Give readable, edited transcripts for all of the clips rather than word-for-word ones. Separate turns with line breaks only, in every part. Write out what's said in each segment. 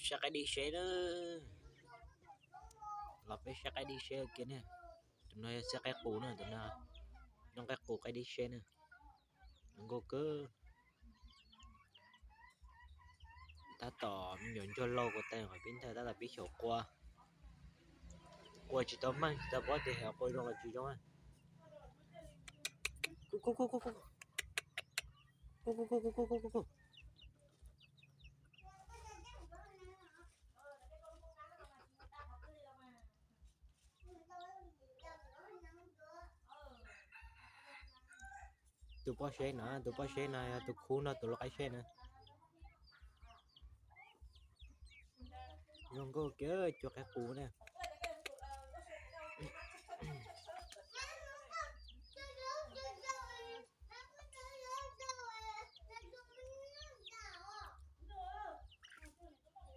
Sao cái đi xe đó là phải sao cái đi xe kia nè, tụi nó sẽ cái cũ nè, tụi nó cái cũ cái đi xe nè, nó có cứ ta tỏ nhọn cho lâu của ta hỏi biến thay ta là biết hiểu qua chỉ tao mang ta bỏ tiền học coi rồi là chỉ cho anh cu tụi bỏ xe nè, tụi bỏ xe này tụi khu nó tụi lo cái xe nè, nó có kia cho cái cũ nè.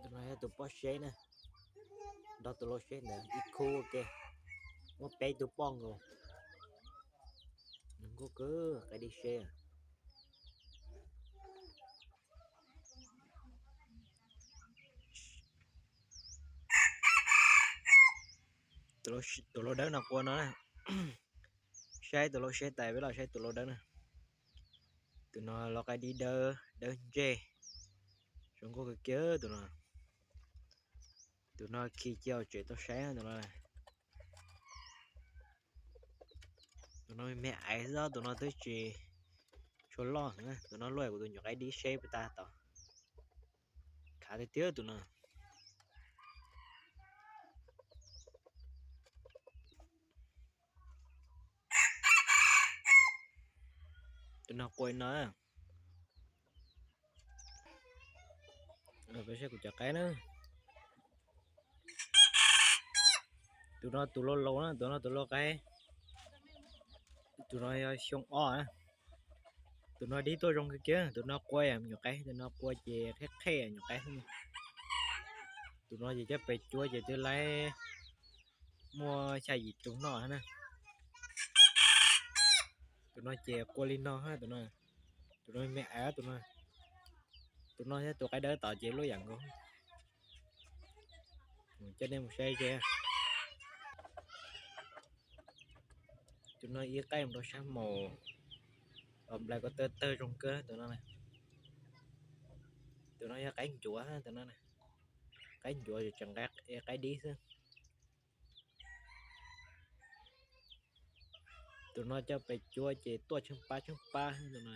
Tụi này tụi bỏ xe nè, đó tụi lo xe nè, ít khu ok, một bé tụi bong rồi, nó có cứ cái đi xe, tụi lo đỡ nào qua nó nè, xe tụi lo xe tài với là xe tụi lo đỡ nè, tụi nó lo cái đi đỡ đỡ dê, chúng có cái kia tụi nó khi treo chuyện tao sáng tụi nó này, tụi nó mẹ ấy đó tụi nó tới chuyện cho lo nữa, tụi nó loay của tụi nhỏ cái đi xe với ta tao khá là tiếc tụi nó quên nó rồi phải xe của chả cái nữa, tụi nó lâu đó tụi nó cái tụi nó xong o á, tụi nó đi tôi trong cái kia tụi nó quay nhỏ cái tụi nó quay về khét khe nhỏ cái không, tụi nó gì chắc phải chúa về tôi lấy mua xài gì chúng nó nè, tụi nó chè qua lino ha, tụi nó mẹ á tụi nó tụi cái đỡ tạo chế lối dặn luôn, cho nên một xe che tụi nó yêu cái một sáng màu lại có tơ tơ trong cơ tụi nó này, tụi nó cái chúa tụi nó này cái chúa rồi chẳng cái đi thôi, tụi nó cho phải chúa chế tua chung pa tụi nó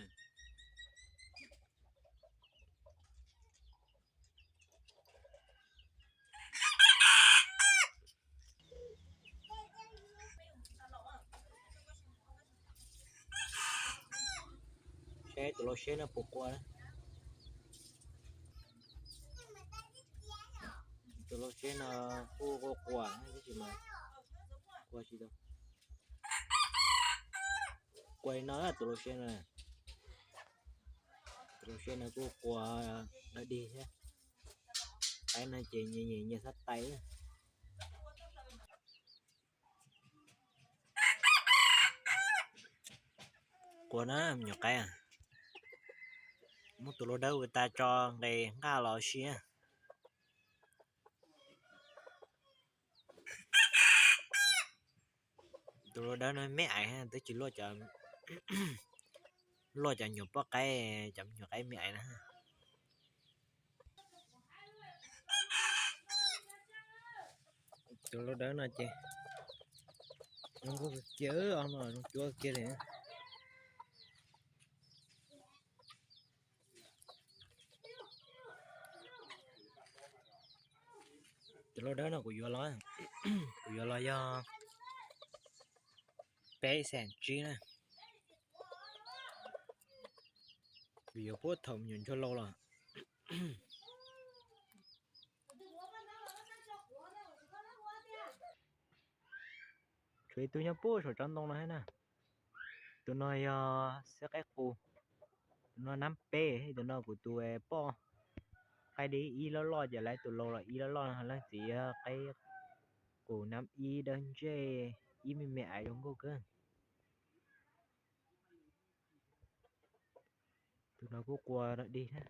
xe tụi nó xe nó phục qua đó, tụi nó xe nó cô quả cái gì mà qua gì đâu quay nó là tụi nó xe này cô quả nó đi ha, cái này chỉ nhẹ nhẹ sát tay của nó nhỏ cái muốn tụi nó đâu người ta cho đây ngà lò xía, tụi nó đâu nói mẹ ai tới chỉ lo cho nhiều bó cái chậm nhiều cái mẹ nữa, tụi nó đỡ nó chị không có chớ ông rồi nó chúa kia nè, tụi nó đỡ nó của vô lo do bé sàn chi nè, vì vô bố thầm nhìn cho lâu rồi thì tôi nhớ bố rồi trong đông này nè, tụi nó sẽ cái khu tụi nó nắm bê hay tụi nó của tụi po cái đi y lo giờ lại tụi lâu là y lo hay là chỉ cái của nắm y đơn chê y mẹ ai đúng không cơ, tụi nó có qua đó đi ha,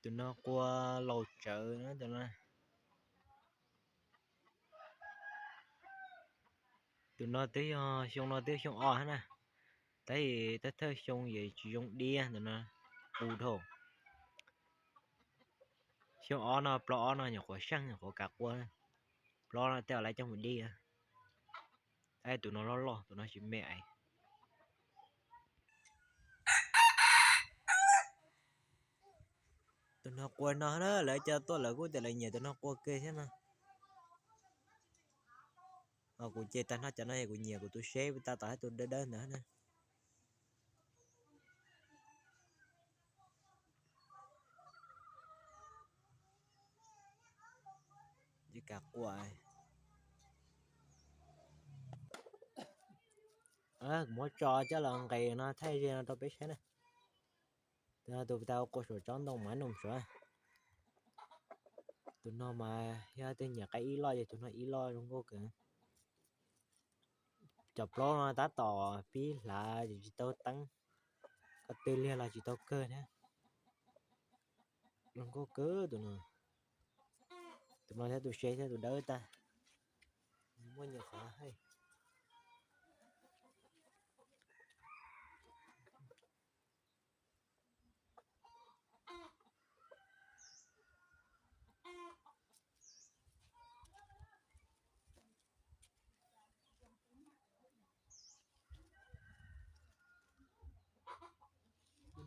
tụi nó qua lầu chợ nữa tụi nó tới xong nó tới xong hết nè tới tới tới xong vậy chỉ dùng đi tụi nó bù thổ xong nó plọ nó nhỏ khỏi xăng nhỏ khỏi cạc qua lo nó theo lại trong mình đi ai tụi nó lo tụi nó chỉ mẹ tụi nó quên nó đó lại cho tôi lại của lại nhà tụi nó qua kê thế nào của chơi ta nó cho nó của nhà của tôi xe với ta tại tôi đến nữa nè chỉ cạc hoài mỗi trò cho lần ngày nó thay ra nó biết thế nè tụi tao có sổ tròn đông mãi nồng sữa tụi nó mà ra tới nhà cái ý lo vậy tụi nó ý lo không có kìa chọc lo tá tỏ phí là chỉ tao tăng có tên liên là chỉ tao cơ nhé không có cớ tụi nó thấy tụi xe thấy tụi đỡ ta mua nhiều khóa hay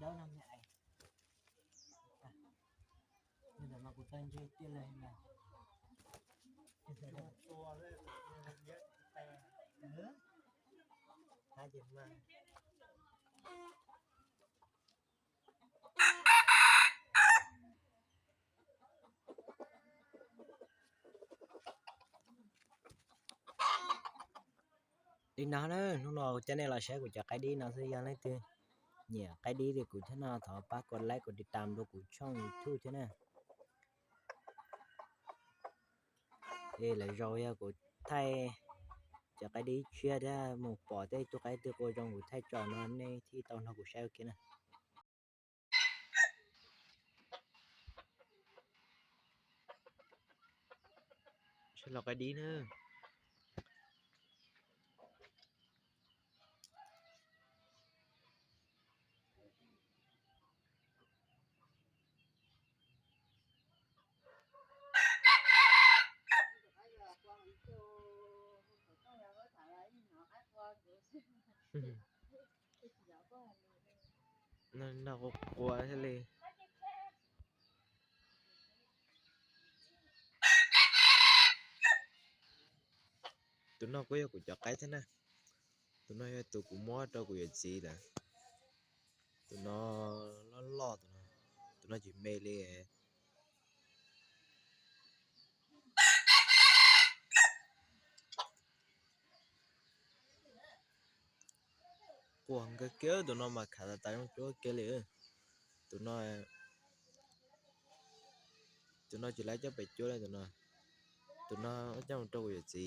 tụi đỡ năm ngày nhưng mà của tên chơi tiền lên là hai điểm mà đi nào đó lúc nào cho nên là sẽ của cho cái đi nào thời gian lấy tiền nhỉ cái đi thì cũng thế nào thọ ba còn lại còn đi tạm đồ cũng trong YouTube thế này đây là rồi của thay cho cái đi chia ra một bỏ đây cho cái từ cô trong của thay trò nó này thì tao nó cũng sao kia nè sẽ là cái đi nữa nó có quá thế này tụi nó có yêu của cho cái thế này tụi nó tụi cũng mua cho của gì là tụi nó lo tụi nó chỉ mê lê quăng cái kéo tụi nó mà khá là tay trong chỗ kia liền tụi nó chỉ lấy cho bạch chỗ này tụi nó ở trong trâu của gì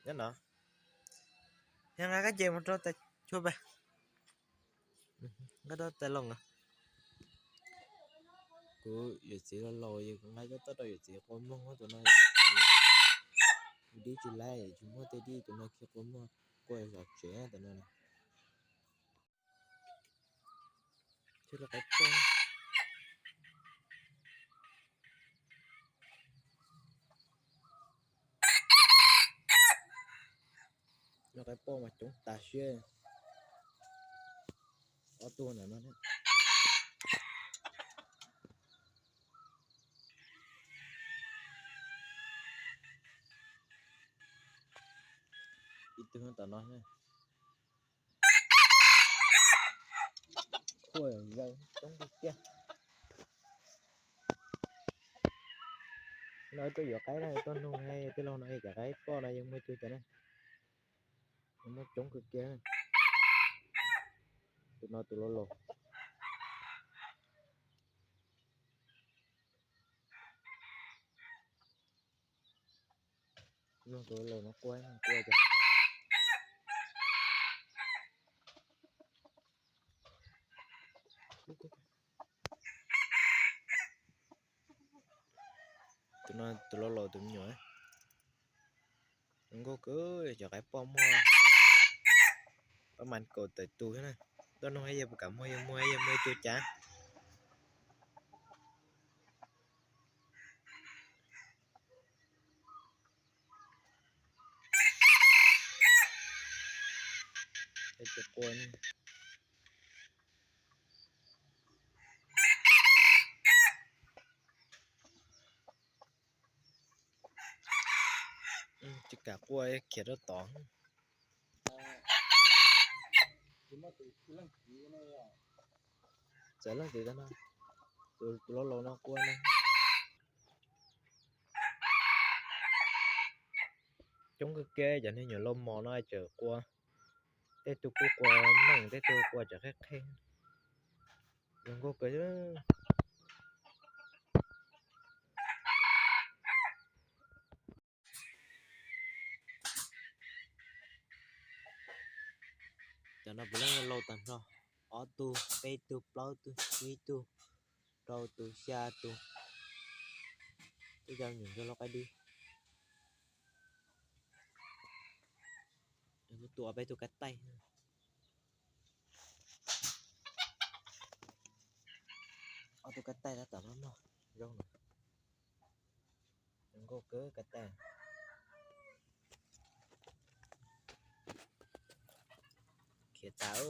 nhớ nó nhưng cái gì mà cho tay cho bà cái đó tay lông à cứ giờ chỉ là lôi cũng ngay cái tao đâu giờ chỉ con mông á tụi nó đi chỉ lại chúng nó đi tụi nó kia con mông quay vào trẻ tụi nó chứ là cái con là cái po mà chúng ta xuyên có tua nào nó đấy ít hơn tao nói này ôi giời giống cái kia nói tôi vừa cái này tôi nuôi hay cái lâu này cả cái po này nhưng mới tôi cho này nó chống cái kia tụi nó tụi lô nó tụi lô nó quay cho tụi nó lò tụi nhỏ đừng có cứ cho cái bom có mạnh cổ tới tôi này tôi nói hay giờ cả mua tôi chán để cho quân chỉ cả quay kia đó tỏng sẽ là gì đó nó tụi lâu nó quên này chúng cái kê cho nên nhiều lông mò nó ai chờ qua thế tôi qua mừng thế tôi qua chợ khách khen đừng có cái cho nó bữa lâu tầm rồi ở tu pe tu plau tu quý tu rau tu xa tu cái giao nhìn cho nó cái đi đừng có tụi pe tu cắt tay ở tu cắt tay đã tầm lắm rồi rau này đừng có cớ cắt tay kia táo